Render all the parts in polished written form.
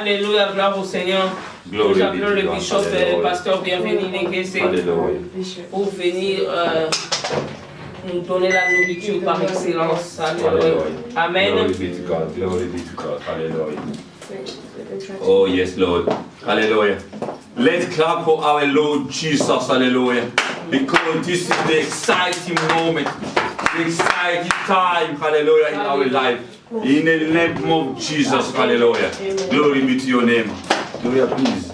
Alléluia, gloire au Seigneur. Nous appelons le bishop et le pasteur bienvenu Negese pour venir nous donner la nourriture par excellence. Alléluia. Amen. Glory be to God. Glory be to God. Hallelujah. Oh, yes, Lord. Hallelujah. Let's clap for our Lord Jesus. Hallelujah. Because this is the exciting moment, the exciting time. Hallelujah. In our life. In the name of Jesus. Hallelujah. Glory be to your name. Hallelujah, please.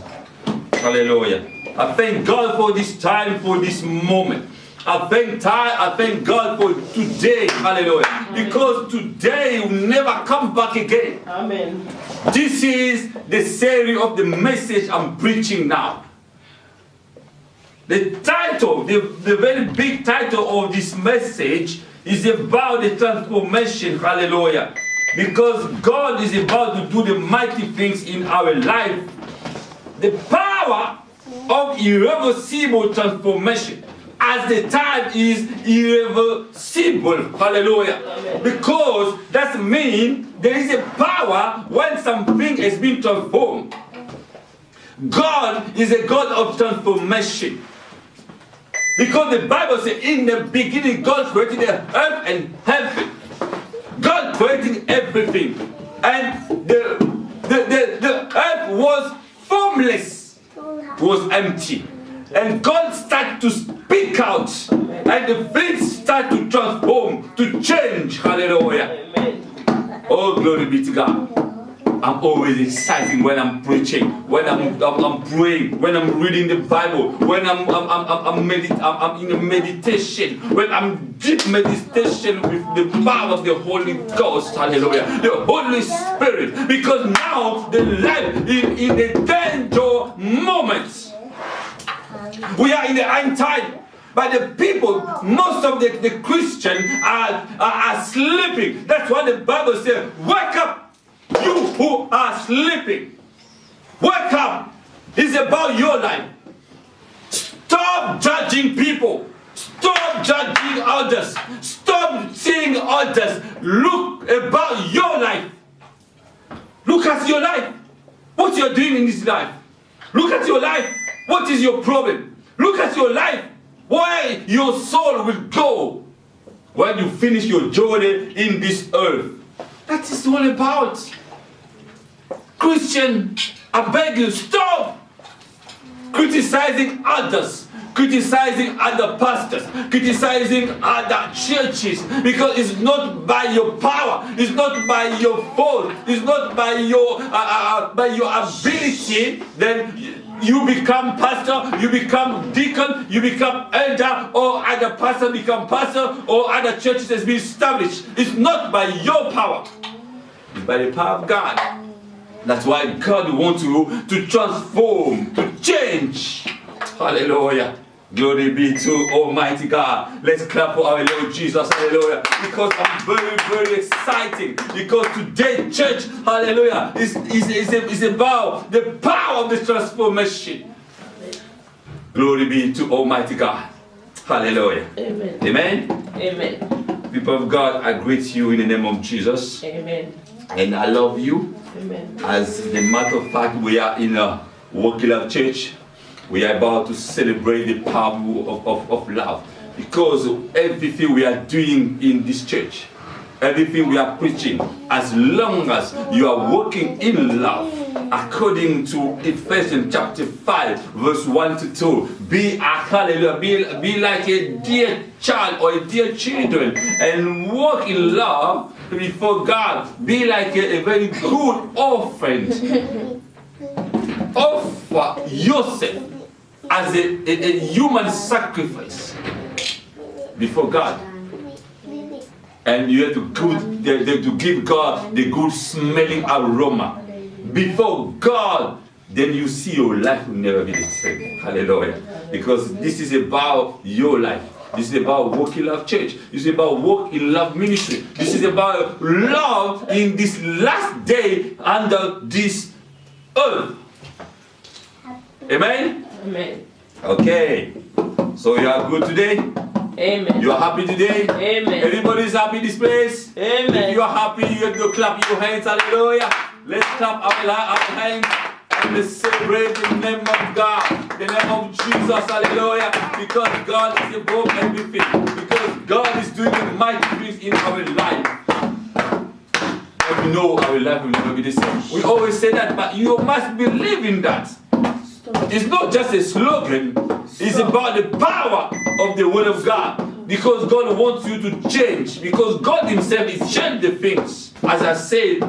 Hallelujah. I thank God for this time, for this moment. I thank God for today. Hallelujah. Because today will never come back again. Amen. This is the series of the message I'm preaching now. The title, the very big title of this message is about the transformation. Hallelujah. Because God is about to do the mighty things in our life. The power of irreversible transformation. As the time is irreversible. Hallelujah. Amen. Because that means there is a power when something has been transformed. God is a God of transformation. Because the Bible says in the beginning God created the earth and heaven. God created everything. And the earth was formless, was empty. And God started to speak out. And the things start to transform, to change. Hallelujah. Amen. Oh, glory be to God. I'm always excited when I'm preaching, when I'm praying, when I'm reading the Bible, when I'm in a meditation, when I'm deep meditation with the power of the Holy Ghost. Hallelujah. The Holy Spirit. Because now the life in the danger moments. We are in the end time. But the people, most of the Christians are sleeping. That's why the Bible says, wake up, you who are sleeping. Wake up. It's about your life. Stop judging people. Stop judging others. Stop seeing others. Look about your life. Look at your life. What you're doing in this life. Look at your life. What is your problem? Look at your life. Where your soul will go when you finish your journey in this earth. That is all about. Christian, I beg you, stop criticizing others, criticizing other pastors, criticizing other churches, because it's not by your power, it's not by your fault, it's not by your ability. Then you become pastor, you become deacon, you become elder, or other pastor become pastor, or other churches has been established. It's not by your power. It's by the power of God. That's why God wants you to transform, to change. Hallelujah. Glory be to Almighty God. Let's clap for our Lord Jesus. Hallelujah. Because I'm very, very excited. Because today, church, hallelujah, is about the power of the transformation. Glory be to Almighty God. Hallelujah. Amen. Amen. Amen. People of God, I greet you in the name of Jesus. Amen. And I love you. Amen. As a matter of fact, we are in a Walking Love Church. We are about to celebrate the power of love. Because everything we are doing in this church, everything we are preaching, as long as you are walking in love, according to Ephesians chapter 5, verse 1 to 2, be like a dear child or a dear children and walk in love before God. Be like a very good offering. Offer yourself as a human sacrifice before God. And you have to give God the good smelling aroma before God. Then you see your life will never be the same. Hallelujah. Because this is about your life. This is about Walk in Love Church. This is about Walk in Love Ministry. This is about love in this last day under this earth. Amen? Amen. Okay. So you are good today? Amen. You are happy today? Amen. Everybody is happy in this place? Amen. If you are happy, you have to clap your hands. Hallelujah. Let's clap our hands and let's celebrate the name of God, the name of Jesus, hallelujah, because God is above everything, because God is doing the mighty things in our life. And we know our life will never be the same. We always say that, but you must believe in that. It's not just a slogan, it's about the power of the Word of God. Because God wants you to change. Because God Himself is changing the things. As I said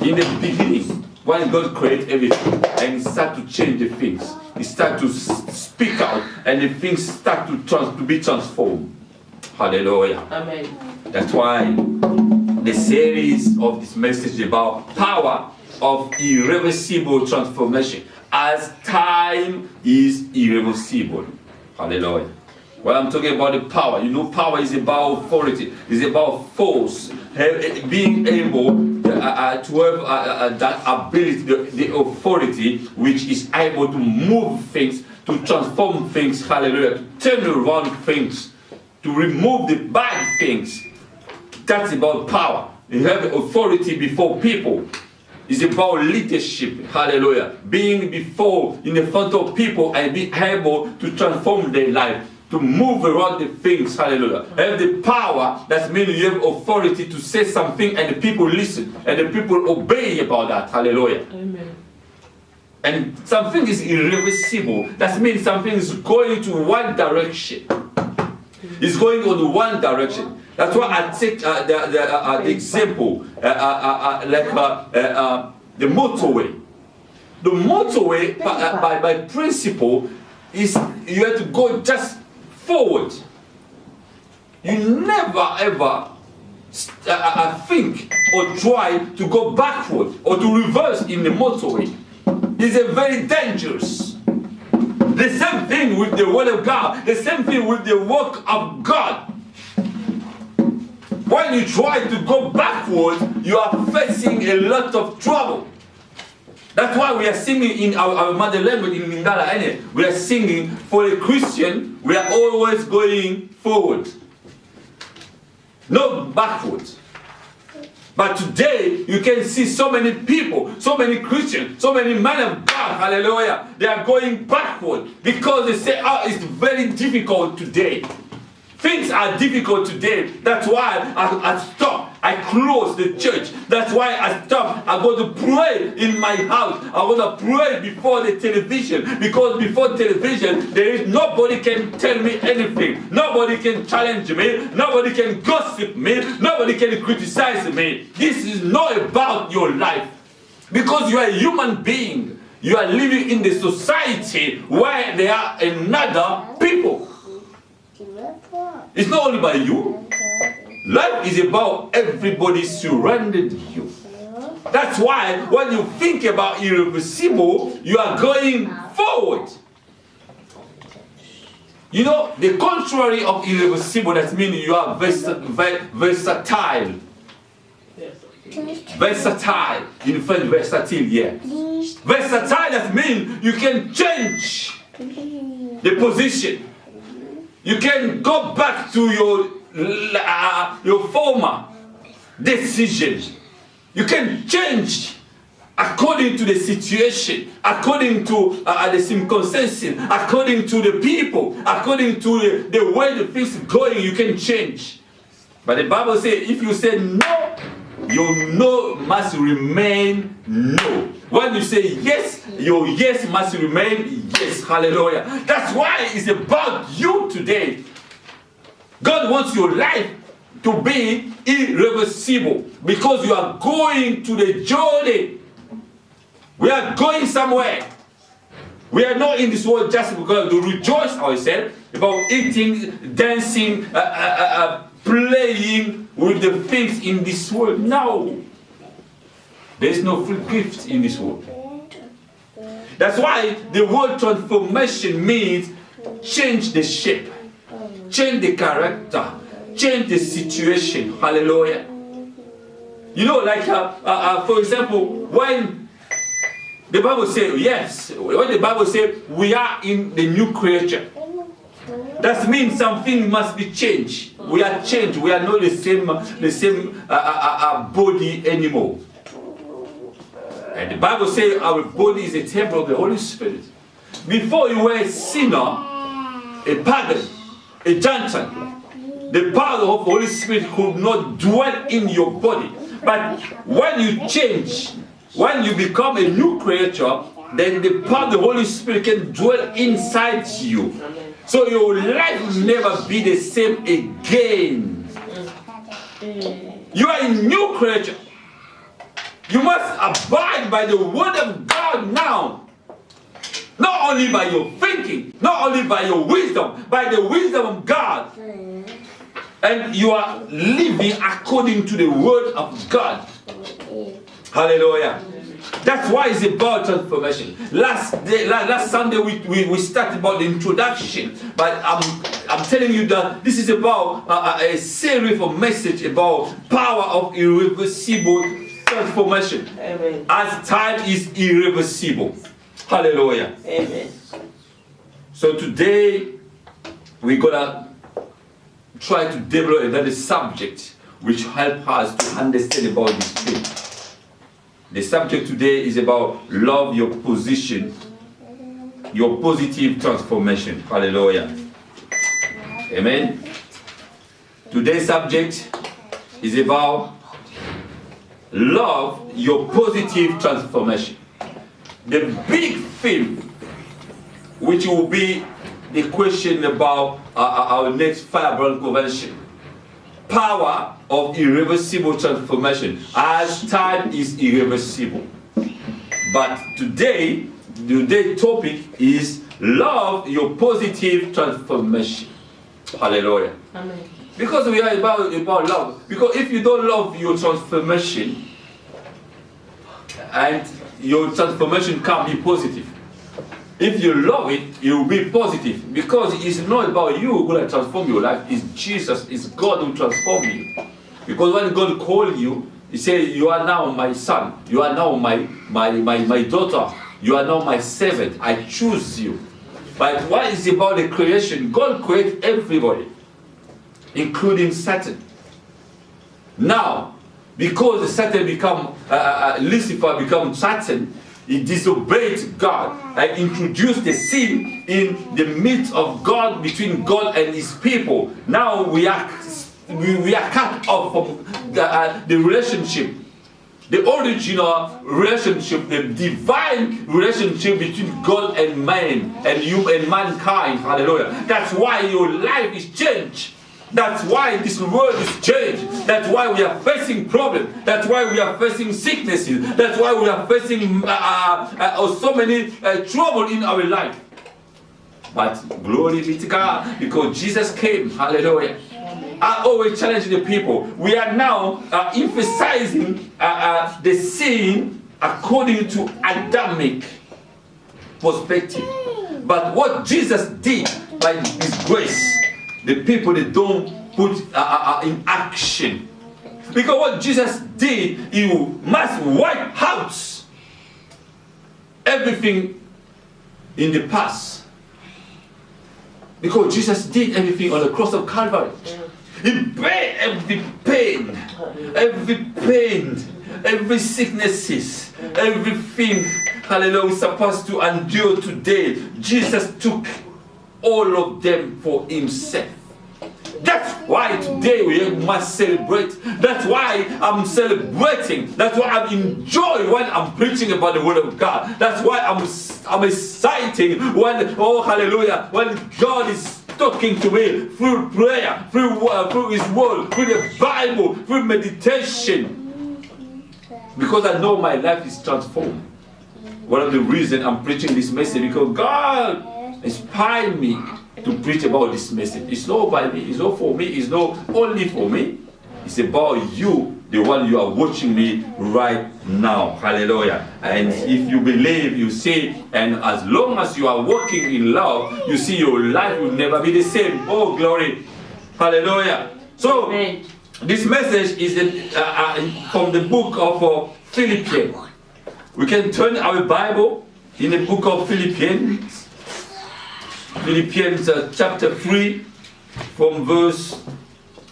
in the beginning, when God created everything and He started to change the things, He started to speak out and the things start to be transformed. Hallelujah. Amen. That's why the series of this message is about power of irreversible transformation. As time is irreversible. Hallelujah. Well, I'm talking about the power. You know, power is about authority. It's about force. Being able to have that ability, the authority, which is able to move things, to transform things, hallelujah, to turn around things, to remove the bad things. That's about power. You have authority before people. It's about leadership, hallelujah. Being before, in the front of people and be able to transform their life, to move around the things, hallelujah. Have the power, that means you have authority to say something and the people listen and the people obey about that, hallelujah. Amen. And something is irreversible, that means something is going to one direction. It's going on one direction. That's why I take the example, like the motorway. The motorway, by principle, is you have to go just forward. You never ever think or try to go backward or to reverse in the motorway. It's a very dangerous. The same thing with the Word of God. The same thing with the work of God. When you try to go backward, you are facing a lot of trouble. That's why we are singing in our mother language in Lingala. We are singing for a Christian, we are always going forward. Not backward. But today, you can see so many people, so many Christians, so many men of God, hallelujah, they are going backward because they say, oh, it's very difficult today. Things are difficult today. That's why I stop. I close the church. That's why I stop. I go to pray in my house. I want to pray before the television. Because before television, nobody can tell me anything. Nobody can challenge me. Nobody can gossip me. Nobody can criticize me. This is not about your life. Because you are a human being. You are living in the society where there are another people. It's not only about you. Life is about everybody surrounding you. That's why when you think about irreversible, you are going forward. You know, the contrary of irreversible, that means you are versatile. Versatile. In French, versatile, yeah. Versatile, that means you can change the position. You can go back to your former decisions. You can change according to the situation, according to the circumstances, according to the people, according to the way the things are going, you can change. But the Bible says, if you say no, your no must remain no. When you say yes, your yes must remain yes. Hallelujah. That's why it's about you today. God wants your life to be irreversible because you are going to the journey. We are going somewhere. We are not in this world just because to rejoice ourselves about eating, dancing, playing with the things in this world. No. There is no free gift in this world. That's why the word transformation means change the shape, change the character, change the situation. Hallelujah. You know, like, for example, when the Bible says, yes, when the Bible says we are in the new creature, that means something must be changed. We are changed. We are not the same body anymore. And the Bible says our body is a temple of the Holy Spirit. Before you were a sinner, a pagan, a Gentile, the power of the Holy Spirit could not dwell in your body. But when you change, when you become a new creature, then the power of the Holy Spirit can dwell inside you. So your life will never be the same again. You are a new creature. You must abide by the word of God now. Not only by your thinking, not only by your wisdom, by the wisdom of God. And you are living according to the word of God. Hallelujah. That's why it's about transformation. Last Sunday we started about the introduction, but I'm telling you that this is about a series of message about power of irreversible transformation. Amen. As time is irreversible. Hallelujah. Amen. So today we're gonna try to develop another subject which help us to understand about this thing. The subject today is about love your position, your positive transformation. Hallelujah. Amen. Today's subject is about love your positive transformation. The big theme, which will be the question about our next Firebrand Convention. Power of irreversible transformation, as time is irreversible. But today, today's topic is love your positive transformation. Hallelujah. Amen. Because we are about love. Because if you don't love your transformation, and your transformation can't be positive. If you love it, it will be positive. Because it's not about you who's going to transform your life. It's Jesus, it's God who transform you. Because when God called you, He said, you are now my son. You are now my daughter. You are now my servant. I choose you. But what is about the creation? God created everybody, including Satan. Now, because Satan become Lucifer become Satan, he disobeyed God and introduced the sin in the midst of God, between God and His people. Now we are cut off from the relationship, the original relationship, the divine relationship between God and man and you and mankind. Hallelujah. That's why your life is changed. That's why this world is changed. That's why we are facing problems. That's why we are facing sicknesses. That's why we are facing so many trouble in our life. But glory be to God, because Jesus came. Hallelujah. I always challenge the people. We are now emphasizing the sin according to Adamic perspective. But what Jesus did by His grace, the people they don't put in action. Because what Jesus did, you must wipe out everything in the past. Because Jesus did everything on the cross of Calvary. He paid every pain, every sicknesses, everything, hallelujah, we're supposed to endure today. Jesus took all of them for Himself. That's why today we must celebrate. That's why I'm celebrating. That's why I'm enjoying when I'm preaching about the Word of God. That's why I'm exciting when, oh hallelujah, when God is talking to me through prayer, through His Word, through the Bible, through meditation. Because I know my life is transformed. One of the reasons I'm preaching this message, because God inspired me to preach about this message. It's not by me, it's not for me, it's not only for me. It's about you, the one you are watching me right now. Hallelujah. And if you believe, you see, and as long as you are walking in love, you see your life will never be the same. Oh, glory. Hallelujah. So, this message is from the book of Philippians. We can turn our Bible in the book of Philippians. Philippians chapter 3 from verse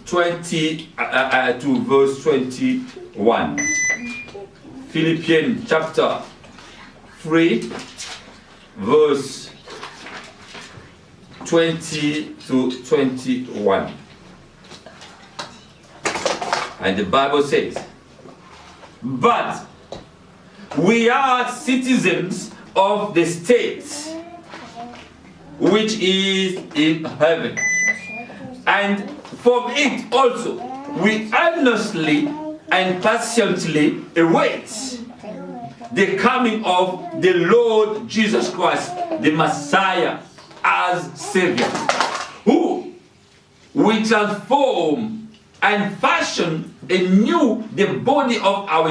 20 to verse 21. Philippians chapter 3, verse 20 to 21. And the Bible says, but we are citizens of the state which is in heaven, and from it also we earnestly and patiently await the coming of the Lord Jesus Christ, the Messiah, as Savior, who will transform and fashion anew the body of our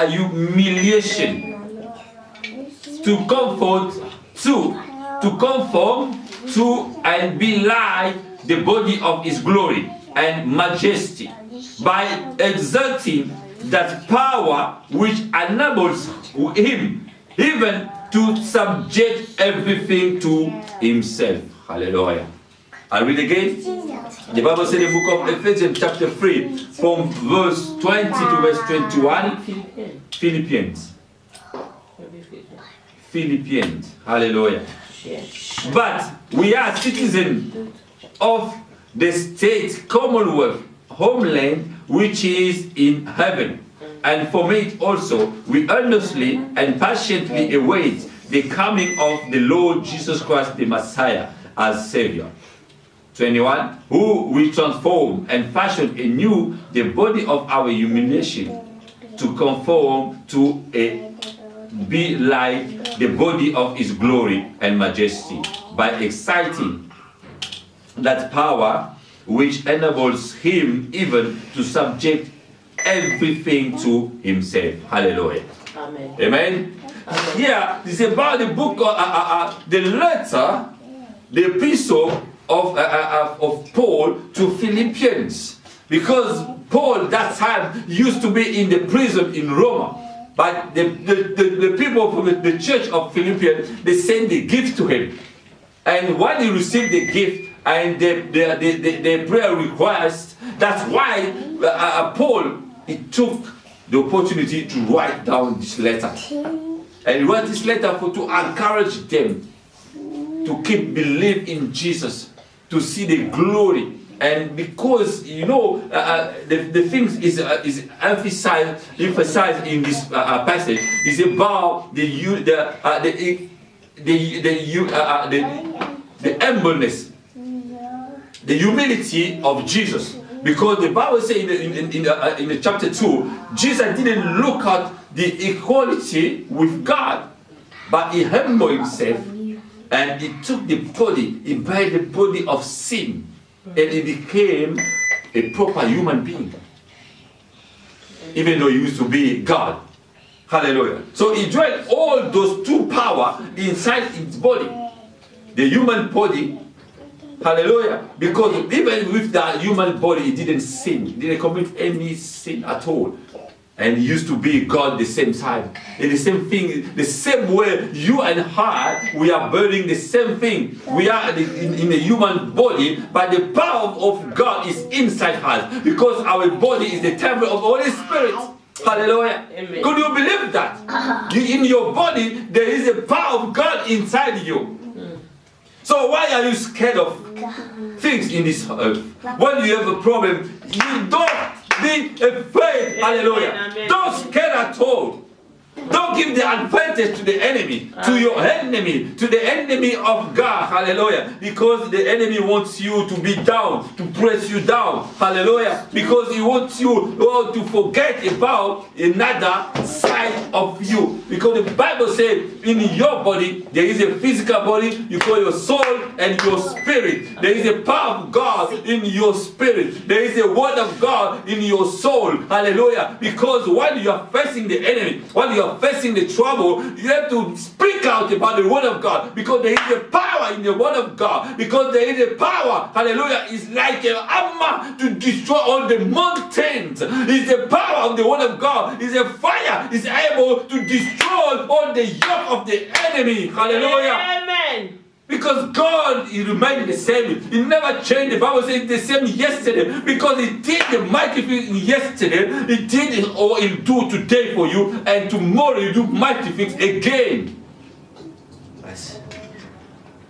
humiliation to conform to and be like the body of his glory and majesty, by exerting that power which enables him even to subject everything to himself. Hallelujah. I'll read again. The Bible says in the book of Ephesians chapter 3 from verse 20 to verse 21. Philippians. Hallelujah. But we are citizens of the state, commonwealth, homeland, which is in heaven. And from it also we earnestly and patiently await the coming of the Lord Jesus Christ, the Messiah, as Savior. 21. Who will transform and fashion anew the body of our humiliation to conform to be like the body of his glory and majesty, by exciting that power which enables him even to subject everything to himself. Hallelujah. Amen. Amen. Here, this is about the book, the letter, the epistle of Paul to Philippians. Because Paul, that time, used to be in the prison in Rome. But the people from the church of Philippians, they sent the gift to him. And when he received the gift and the prayer request, that's why Paul, he took the opportunity to write down this letter. And he wrote this letter to encourage them to keep belief in Jesus, to see the glory. And because, you know, the things is emphasized in this passage is about the humbleness, the humility of Jesus. Because the Bible says in chapter 2, Jesus didn't look at the equality with God, but he humbled himself and he took the body, he bare the body of sin, and he became a proper human being, even though he used to be God. Hallelujah. So he dwelt all those two powers inside his body, the human body. Hallelujah. Because even with that human body, he didn't sin. He didn't commit any sin at all. And he used to be God the same time. And the same thing, the same way you and I, we are burning the same thing. We are in the human body, but the power of God is inside us. Because our body is the temple of the Holy Spirit. Hallelujah. Amen. Could you believe that? In your body, there is a power of God inside you. So why are you scared of things in this earth? When you have a problem, you don't be afraid. Hallelujah. Amen. Don't scare at all. Don't give the advantage to the enemy, to your enemy, to the enemy of God. Hallelujah. Because the enemy wants you to be down, to press you down. Hallelujah. Because he wants you to forget about another side of you. Because the Bible says in your body, there is a physical body, you call your soul and your spirit. There is a power of God in your spirit. There is a word of God in your soul. Hallelujah. Because when you are facing the enemy, when you are facing the trouble, you have to speak out about the word of God, because there is a power in the word of God, because there is a power, hallelujah, it's like a hammer to destroy all the mountains. It's the power of the word of God. It's a fire. It's able to destroy all the yoke of the enemy. Hallelujah. Amen. Because God, He remained the same. He never changed. The Bible says the same yesterday. Because He did the mighty things yesterday, He did it, or He'll do today for you, and tomorrow He'll do mighty things again. Yes.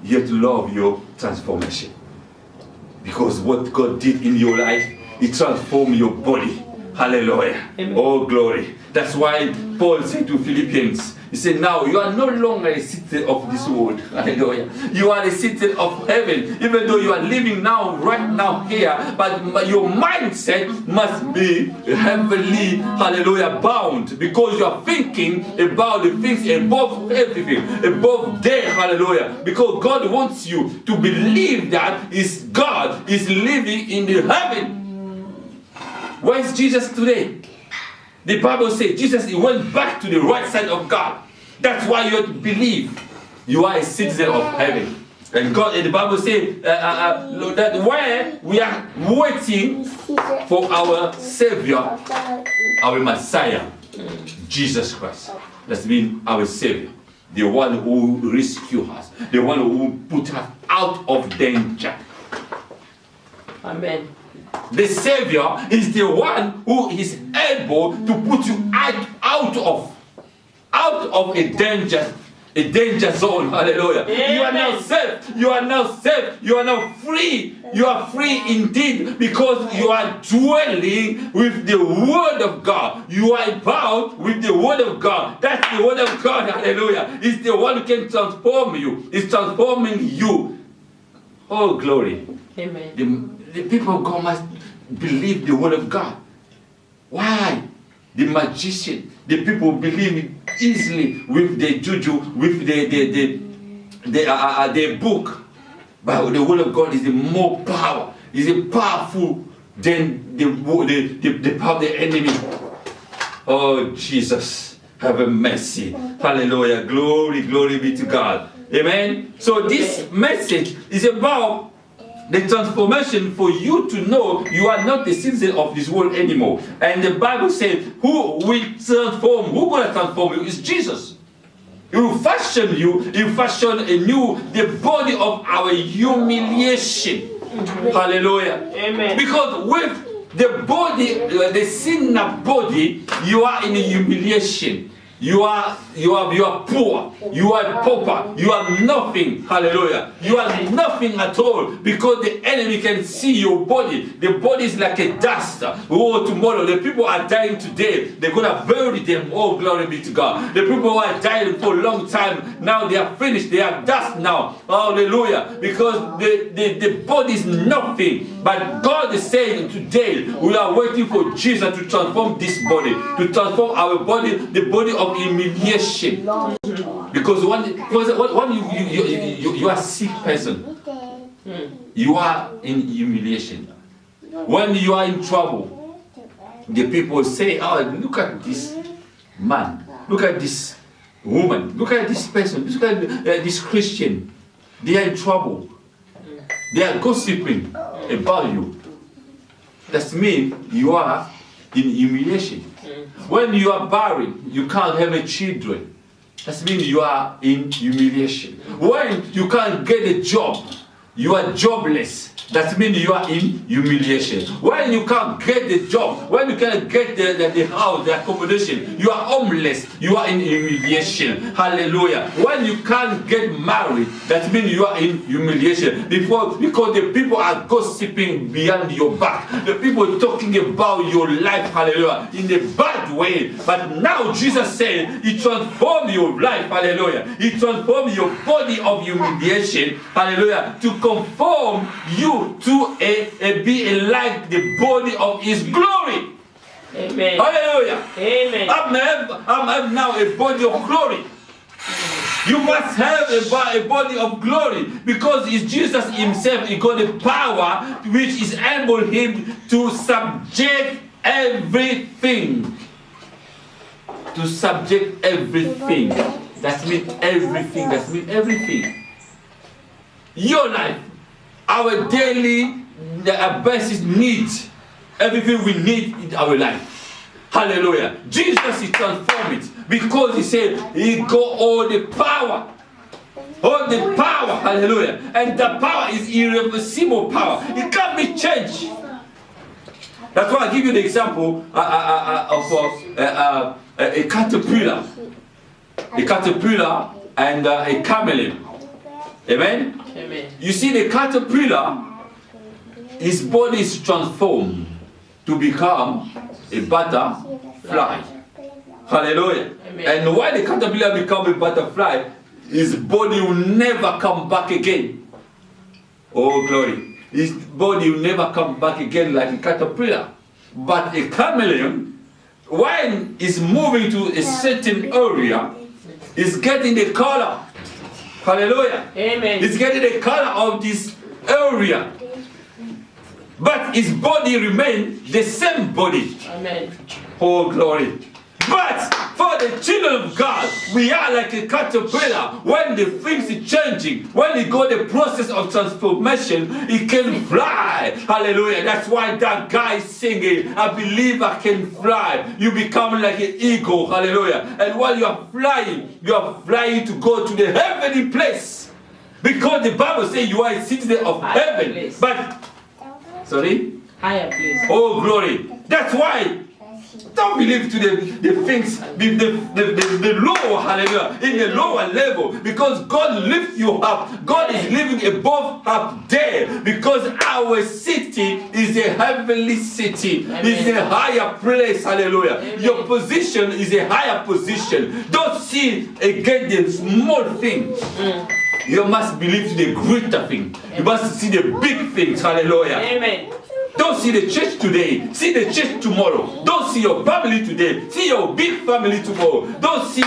You have to love your transformation. Because what God did in your life, He transformed your body. Hallelujah. Amen. Oh, glory. That's why Paul said to Philippians, he said, now you are no longer a citizen of this world. Hallelujah. You are a citizen of heaven. Even though you are living now, right now here, but your mindset must be heavenly, hallelujah, bound. Because you are thinking about the things above everything, above there, hallelujah. Because God wants you to believe that is God is living in the heaven. Where is Jesus today? The Bible says Jesus, He went back to the right side of God. That's why you have to believe you are a citizen of heaven. And God, and the Bible says that where we are waiting for our Savior, our Messiah, Jesus Christ. That's mean our Savior. The one who rescued us. The one who put us out of danger. Amen. The Savior is the one who is able to put you out of a danger zone. Hallelujah. Amen. You are now safe. You are now safe. You are now free. You are free indeed because you are dwelling with the Word of God. You are bound with the Word of God. That's the Word of God. Hallelujah. It's the one who can transform you. It's transforming you. Oh, glory. Amen. The people of God must believe the Word of God. Why? The magician, the people believe it easily with the juju, with the book. But the Word of God is the more power. Is it powerful than the power of the enemy? Oh, Jesus, have a mercy. Hallelujah. Glory, glory be to God. Amen. So this message is about the transformation for you to know you are not the citizen of this world anymore. And the Bible says, who will transform? Who will transform you? It's Jesus. He will fashion you. He will fashion anew the body of our humiliation. Hallelujah. Amen. Because with the body, the sinner body, you are in humiliation. You are poor. You are pauper. You are nothing. Hallelujah. You are nothing at all because the enemy can see your body. The body is like a dust. Oh, tomorrow the people are dying today. They're gonna bury them. Oh, glory be to God. The people who are dying for a long time now they are finished. They are dust now. Hallelujah. Because the body is nothing. But God is saying today we are waiting for Jesus to transform this body, to transform our body, the body of humiliation. Because when you are a sick person, you are in humiliation. When you are in trouble, the people say, oh, look at this man, look at this woman, look at this person, look at this Christian. They are in trouble. They are gossiping about you. That means you are in humiliation. When you are barren, you can't have a children. That means you are in humiliation. When you can't get a job, you are jobless. That means you are in humiliation. When you can't get the job, when you can't get the house, the accommodation, you are homeless. You are in humiliation. Hallelujah. When you can't get married, that means you are in humiliation. Because the people are gossiping behind your back. The people talking about your life, hallelujah, in a bad way. But now Jesus said, He transformed your life, hallelujah. He transformed your body of humiliation, hallelujah, to conform you to be like the body of His glory. Amen. Hallelujah. Amen. I'm now a body of glory. You must have a body of glory because it's Jesus Himself. He got the power which is able Him to subject everything. To subject everything. That means everything. That means everything. Your life. Our daily basis needs everything we need in our life. Hallelujah. Jesus, He transformed it because He said He got all the power. All the power, hallelujah. And the power is irreversible power. It can't be changed. That's why I give you the example of a caterpillar. A caterpillar and a chameleon. Amen? Amen. You see, the caterpillar, his body is transformed to become a butterfly. Hallelujah. Amen. And why the caterpillar become a butterfly, his body will never come back again. Oh, glory. His body will never come back again like a caterpillar. But a chameleon, when it's moving to a certain area, is getting the color. Hallelujah. Amen. It's getting the color of this area. But his body remains the same body. Amen. Oh, glory. But for the children of God, we are like a caterpillar. When the things are changing, when you go the process of transformation, it can fly. Hallelujah. That's why that guy is singing, I believe I can fly. You become like an eagle. Hallelujah. And while you are flying to go to the heavenly place. Because the Bible says you are a citizen of heaven. Place. But, sorry? Higher place. Oh, glory. That's why. Don't believe to the things, the lower, hallelujah, in the lower level, because God lifts you up. God is living above up there, because our city is a heavenly city. Amen. It's a higher place, hallelujah. Amen. Your position is a higher position. Don't see again the small things. You must believe to the greater thing. You must see the big things, hallelujah. Amen. Don't see the church today. See the church tomorrow. Don't see your family today. See your big family tomorrow. Don't see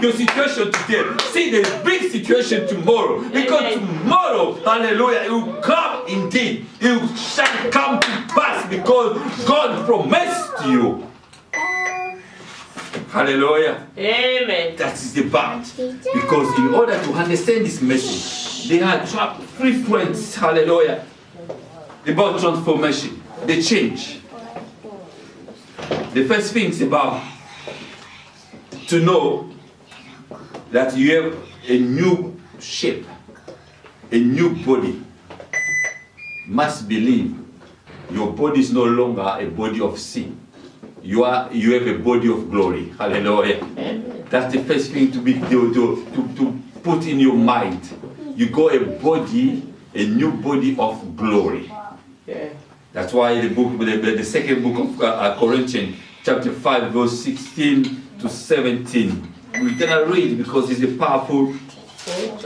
your situation today. See the big situation tomorrow. Because tomorrow, hallelujah, it will come indeed. It shall come to pass because God promised you. Hallelujah. Amen. That is the part. Because in order to understand this message, they had three points. Hallelujah. About transformation, the change. The first thing is about to know that you have a new shape, a new body. Must believe your body is no longer a body of sin. You have a body of glory. Hallelujah. That's the first thing to put in your mind. You got a new body of glory. Yeah. That's why the second book of Corinthians, chapter 5, verse 16 to 17. We're gonna read because it's a powerful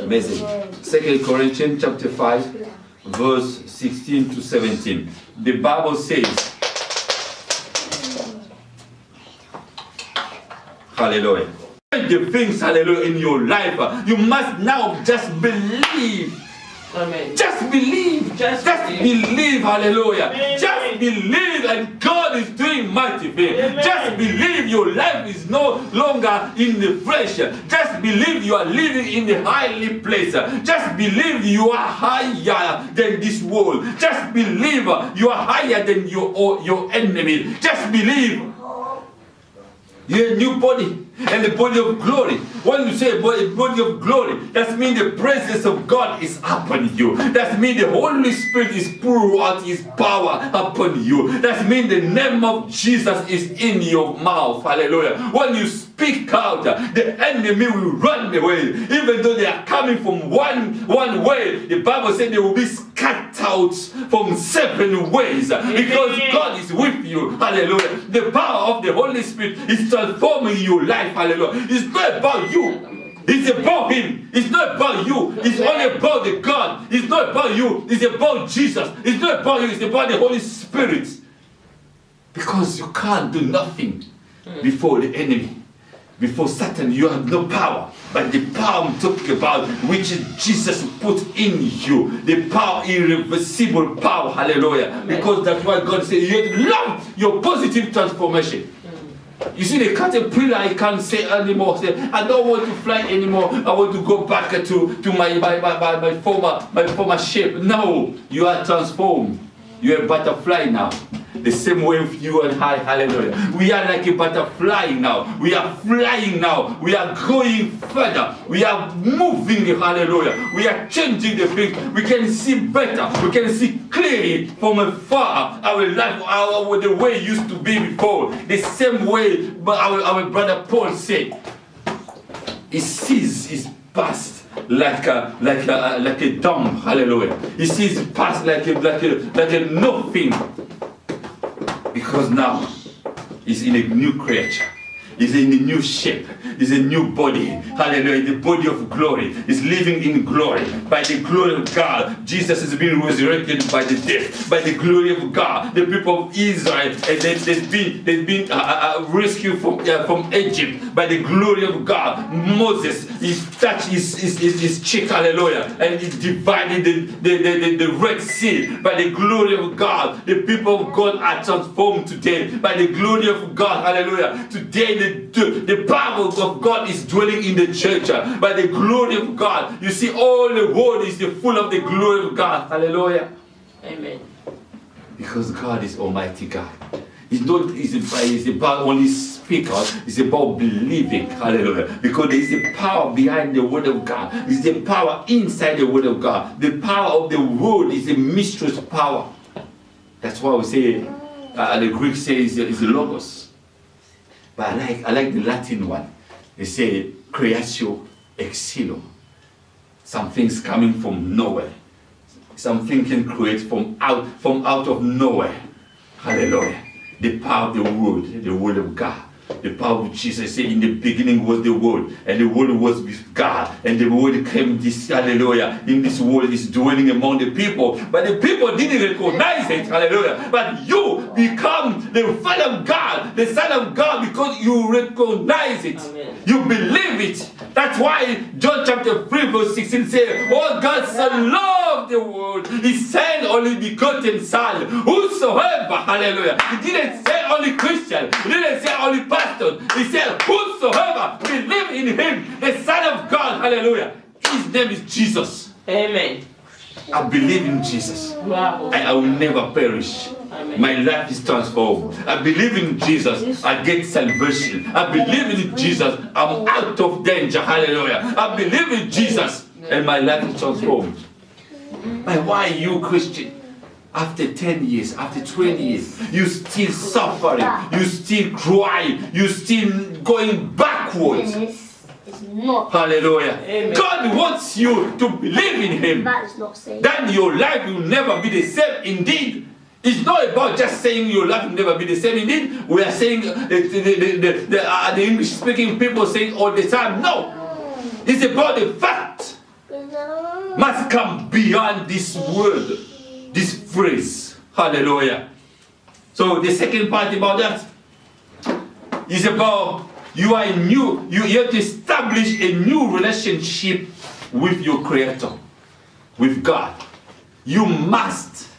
message. 2 Corinthians chapter 5, verse 16 to 17. The Bible says, hallelujah. The things, hallelujah, in your life, you must now just believe. Amen. Just believe. Just believe. Hallelujah. Amen. Just believe, and God is doing mighty things. Just believe your life is no longer in the flesh. Just believe you are living in the highly place. Just believe you are higher than this world. Just believe you are higher than your enemy. Just believe. Your new body and the body of glory. When you say body of glory, that means the presence of God is upon you. That means the Holy Spirit is pouring out His power upon you. That means the name of Jesus is in your mouth. Hallelujah. When you speak out, the enemy will run away. Even though they are coming from one way, the Bible said they will be scattered out from 7 ways. Because God is with you. Hallelujah. The power of the Holy Spirit is transforming your life. Hallelujah. It's not about you. It's about Him. It's not about you. It's only about the God. It's not about you. It's about Jesus. It's not about you. It's about the Holy Spirit. Because you can't do nothing before the enemy. Before Satan, you have no power. But the power I'm talking about, which Jesus put in you, the power, irreversible power, hallelujah. Amen. Because that's why God said, you love your positive transformation. You see, the caterpillar, I can't say anymore. Say, I don't want to fly anymore. I want to go back to my former shape. No, you are transformed. You are a butterfly now. The same way with you and I, hallelujah. We are like a butterfly now. We are flying now. We are going further. We are moving, hallelujah. We are changing the things. We can see better. We can see clearly from afar our life, the way it used to be before. The same way our brother Paul said. He sees his past like a dumb, hallelujah. He sees his past like a nothing. Because now he's in a new creature. He's in a new shape. He's a new body. Hallelujah. The body of glory. He's living in glory. By the glory of God. Jesus has been resurrected by the dead. By the glory of God. The people of Israel, they've been rescued from Egypt. By the glory of God. Moses, he touched his cheek. Hallelujah. And he divided the Red Sea. By the glory of God. The people of God are transformed today. By the glory of God. Hallelujah. Today the power of God is dwelling in the church. By the glory of God. You see, all the world is full of the glory of God. Hallelujah. Amen. Because God is Almighty God. It's about only speaking. It's about believing. Hallelujah. Because there is a power behind the word of God. There's the power inside the word of God. The power of the word is a mysterious power. That's why we say, the Greek says it's the logos. But I like the Latin one. They say creatio ex nihilo. Something's coming from nowhere. Something can create from out of nowhere. Hallelujah. The power of the word of God. The power of Jesus said in the beginning was the word, and the word was with God, and the word came this, hallelujah, in this world is dwelling among the people, but the people didn't recognize it, hallelujah. But you become the Son of God, the Son of God, because you recognize it. Amen. You believe it. That's why John chapter 3 verse 16 says, oh, God so loved the world, he sent only begotten Son, whosoever, hallelujah. He didn't say only Christian, he didn't say only pastor. He said, whosoever believe in him, the Son of God, hallelujah. His name is Jesus. Amen. I believe in Jesus. Wow. I will never perish. Amen. My life is transformed. I believe in Jesus. I get salvation. I believe in Jesus. I'm out of danger. Hallelujah. I believe in Jesus. And my life is transformed. But why you, Christian? After 10 years, after 20 years, you still suffering, you still crying, you still going backwards. It's not. Hallelujah. Amen. God wants you to believe in him. That is not saying. Then your life will never be the same indeed. It's not about just saying your life will never be the same indeed. We are saying the English speaking people saying all the time. No. It's about the fact. Must come beyond this word. This phrase, hallelujah. So the second part about that is about you have to establish a new relationship with your Creator, with God. You must